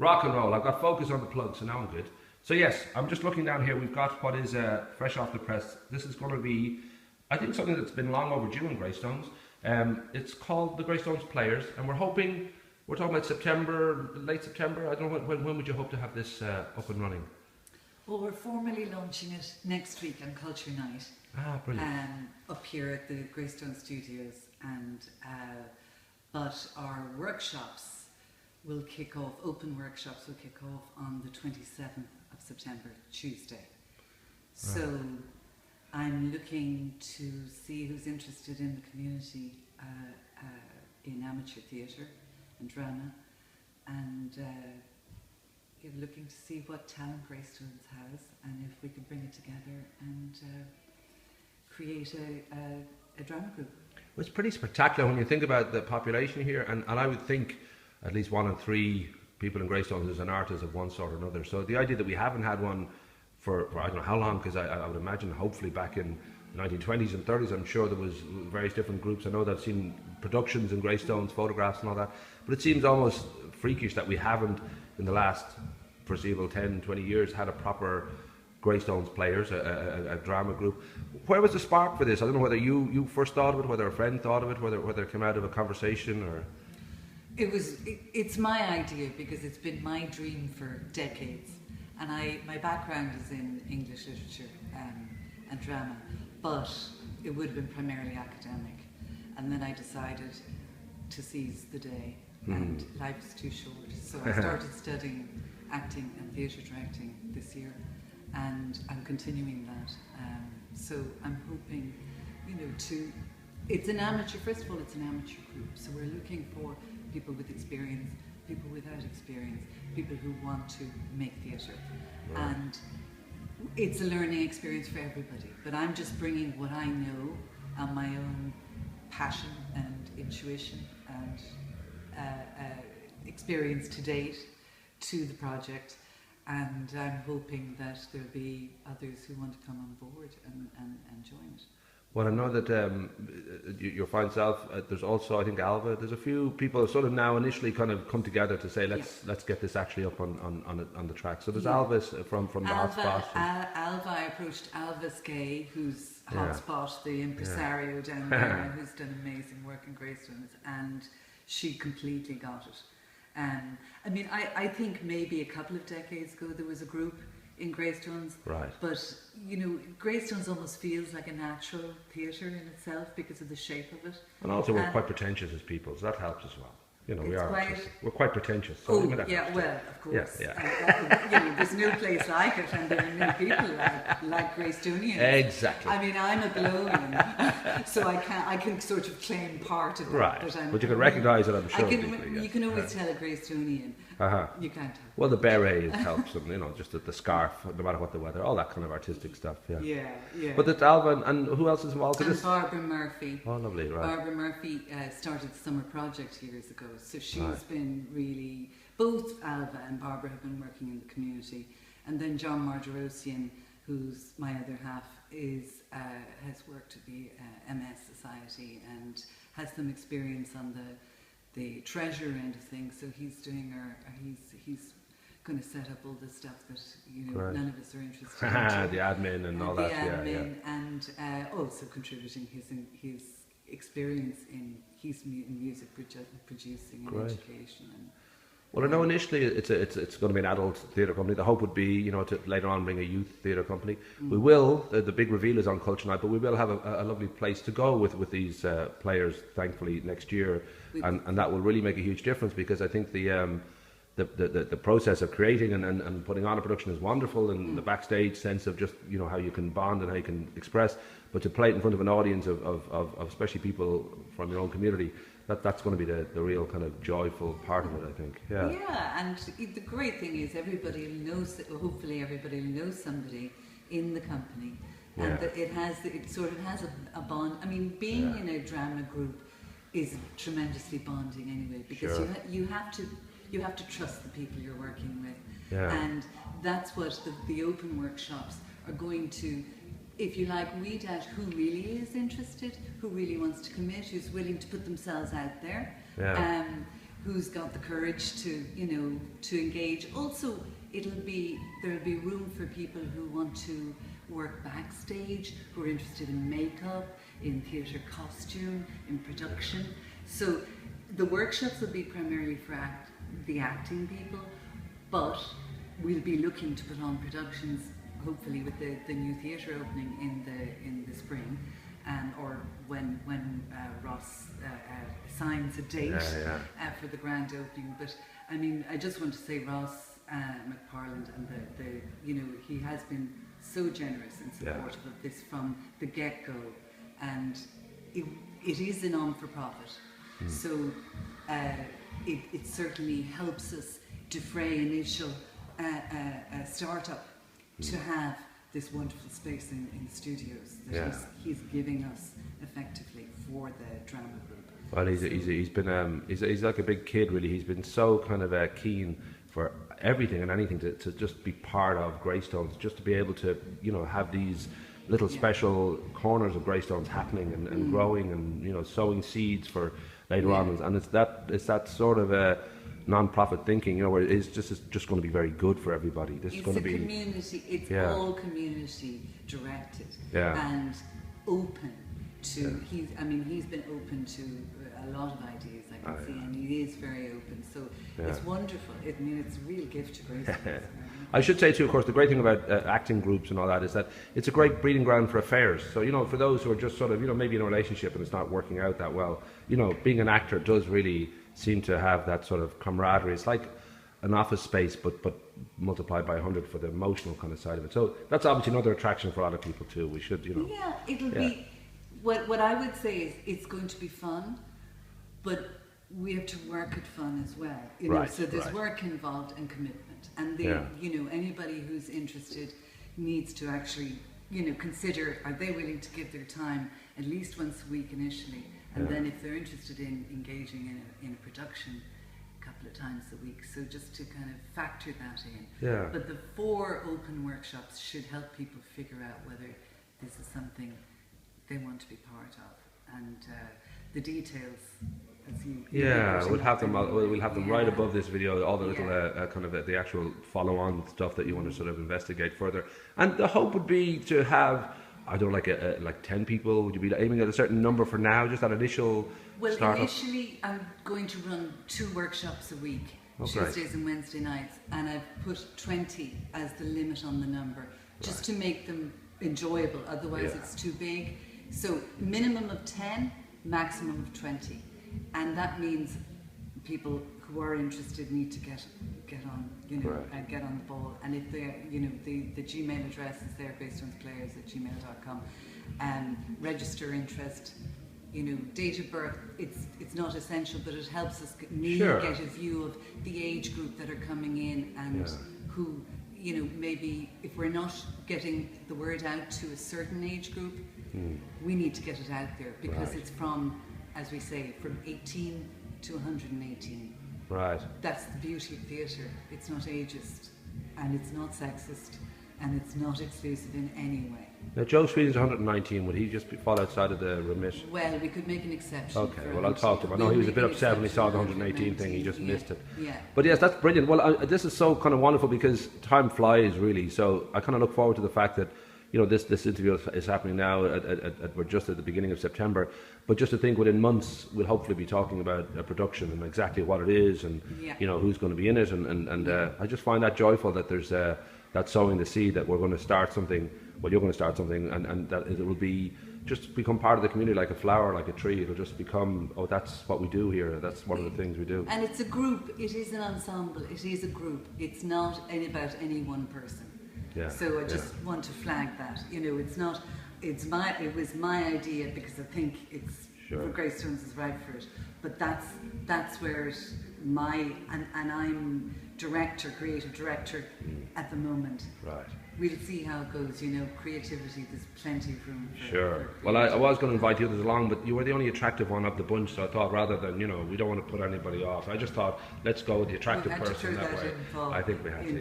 Rock and roll. I've got focus on the plug, so now I'm good. So yes, I'm just looking down here. We've got what is fresh off the press. This is going to be, I think, something that's been long overdue in Greystones. It's called the Greystones Players, and we're talking about September, late September. I don't know, when would you hope to have this up and running? Well, we're formally launching it next week on Culture Night. Ah, brilliant. Up here at the Greystones Studios, and but our workshops will kick off, open workshops will kick off on the 27th of September, Tuesday. So I'm looking to see who's interested in the community in amateur theatre and drama, and looking to see what talent Greystones has, and if we can bring it together and create a drama group. Well, it's pretty spectacular when you think about the population here, and I would think at least 1 in 3 people in Greystones is an artist of one sort or another. So the idea that we haven't had one for I don't know how long, because I would imagine hopefully back in the 1920s and 30s, I'm sure there was various different groups. I know that I've seen productions in Greystones, photographs and all that, but it seems almost freakish that we haven't in the last foreseeable 10, 20 years had a proper Greystones Players, a drama group. Where was the spark for this? I don't know whether you first thought of it, whether a friend thought of it, whether it came out of a conversation or... It's my idea because it's been my dream for decades, and my background is in English literature and drama, but it would have been primarily academic, and then I decided to seize the day, and life is too short, so I started studying acting and theatre directing this year, and I'm continuing that. So I'm hoping, it's an amateur, first of all, it's an amateur group, so we're looking for people with experience, people without experience, people who want to make theatre. Right. And it's a learning experience for everybody, but I'm just bringing what I know and my own passion and intuition and experience to date to the project, and I'm hoping that there'll be others who want to come on board and join it. Well, I know that your fine self, there's also, I think, Alva, there's a few people sort of now initially kind of come together to say, let's get this actually up on the track. So there's Alva from the Hotspot. Alva, I approached Alva Skay, who's Hotspot, the impresario down there, and who's done amazing work in Greystones, and she completely got it. I mean, I think maybe a couple of decades ago there was a group in Greystones, right? But Greystones almost feels like a natural theatre in itself because of the shape of it. And also we're quite pretentious as people, so that helps as well. We're quite pretentious. So well, of course. There's no place like it, and there are no people like Greystonians. Exactly. I mean, I'm a Glonian, so I can sort of claim part of it. Right. But you can recognise it, I'm sure. You can always tell a Greystonian. You can't tell. Well, the beret helps, and just the scarf, no matter what the weather, all that kind of artistic stuff. Yeah. But it's Alva, and who else is involved in this? Barbara Murphy. Oh, lovely, right. Barbara Murphy started the summer project years ago, so she's been really, both Alva and Barbara have been working in the community, and then John Margerosian, who's my other half, has worked at the MS Society and has some experience on the treasure end of things, so he's doing he's going to set up all the stuff that none of us are interested in. The admin and all that. And also contributing his experience in music producing and education. Well, I know initially it's going to be an adult theatre company. The hope would be, to later on bring a youth theatre company. We will. The big reveal is on Culture Night, but we will have a lovely place to go with these players, thankfully, next year, and that will really make a huge difference, because I think the process of creating and putting on a production is wonderful, and the backstage sense of just how you can bond and how you can express, but to play it in front of an audience of especially people from your own community, that's going to be the real kind of joyful part of it, I think. And the great thing is everybody knows, hopefully everybody knows somebody in the company, and that it sort of has a bond. I mean, being in a drama group is tremendously bonding anyway, because you have to trust the people you're working with, and that's what the open workshops are going to, if you like, weed out who really is interested, who really wants to commit, who's willing to put themselves out there. who's got the courage to, you know, to engage. Also, there'll be room for people who want to work backstage, who are interested in makeup, in theatre costume, in production. So the workshops will be primarily for the acting people, but we'll be looking to put on productions, hopefully with the new theatre opening in the spring, or when Ross signs a date for the grand opening. But I mean, I just want to say Ross McParland, and you know, he has been so generous and supportive of this from the get-go, and it is a non-for-profit, so it certainly helps us defray initial startup to have this wonderful space in the studios that he's giving us effectively for the drama group. Well, he's like a big kid, really. He's been so kind of keen for everything and anything to just be part of Greystones, just to be able to, you know, have these little special corners of Greystones happening and growing, and, you know, sowing seeds for later on. And it's that sort of non-profit thinking, you know, where it's just going to be very good for everybody. This is going to be community. It's all community directed and open to. He's been open to a lot of ideas, I can see, and he is very open. So it's wonderful. It's a real gift to Greystones. I should say too, of course, the great thing about acting groups and all that is that it's a great breeding ground for affairs. So, you know, for those who are just sort of, you know, maybe in a relationship and it's not working out that well, you know, being an actor does really seem to have that sort of camaraderie. It's like an office space, but multiplied by 100 for the emotional kind of side of it. So that's obviously another attraction for a lot of people too. We should, you know. Yeah, it'll be. What I would say is it's going to be fun, but we have to work at fun as well. You know, so there's work involved and commitment, and you know, anybody who's interested needs to actually, you know, consider, are they willing to give their time at least once a week initially, and then if they're interested in engaging in a production a couple of times a week. So just to kind of factor that in. Yeah. But the 4 open workshops should help people figure out whether this is something they want to be part of, and the details. We'll have them. We'll have them right above this video. All the little kind of the actual follow-on stuff that you want to sort of investigate further. And the hope would be to have, I don't know, like 10 people. Would you be aiming at a certain number for now? Just that initial. Well, startup? Initially, I'm going to run 2 workshops a week, Tuesdays and Wednesday nights, and I've put 20 as the limit on the number, just to make them enjoyable. Otherwise, it's too big. So minimum of 10, maximum of 20. And that means people who are interested need to get on, you know, and get on the ball. And if they're, you know, the Gmail address is there, greystonesPlayers@gmail.com, register interest, you know, date of birth. It's not essential, but it helps us get a view of the age group that are coming in, and who, you know, maybe if we're not getting the word out to a certain age group, we need to get it out there, because it's from, as we say, from 18 to 118. Right. That's the beauty of theatre. It's not ageist, and it's not sexist, and it's not exclusive in any way. Now, Joe Sweeney's 119. Would he just fall outside of the remit? Well, we could make an exception. Okay, well, I'll talk to him. I know he was a bit upset when he saw the 118 thing. He just missed it. Yeah. But yes, that's brilliant. Well, this is so kind of wonderful, because time flies, really. So I kind of look forward to the fact that, you know, this interview is happening now. We're just at the beginning of September, but just to think, within months we'll hopefully be talking about a production and exactly what it is, and you know, who's going to be in it, and I just find that joyful that there's that sowing the seed that we're going to start something. Well, you're going to start something, and that it will be just become part of the community, like a flower, like a tree. It'll just become, oh, that's what we do here. That's one of the things we do. And it's a group. It is an ensemble. It is a group. It's not about any one person. Yeah, so I just want to flag that. You know, it's not. It was my idea, because I think it's Greystones is right for it. But that's where and I'm creative director at the moment. Right. We'll see how it goes. You know, creativity. There's plenty of room. For well, I was going to invite the others along, but you were the only attractive one of the bunch. So I thought, rather than, you know, we don't want to put anybody off, I just thought, let's go with the attractive person that way. I think we had to.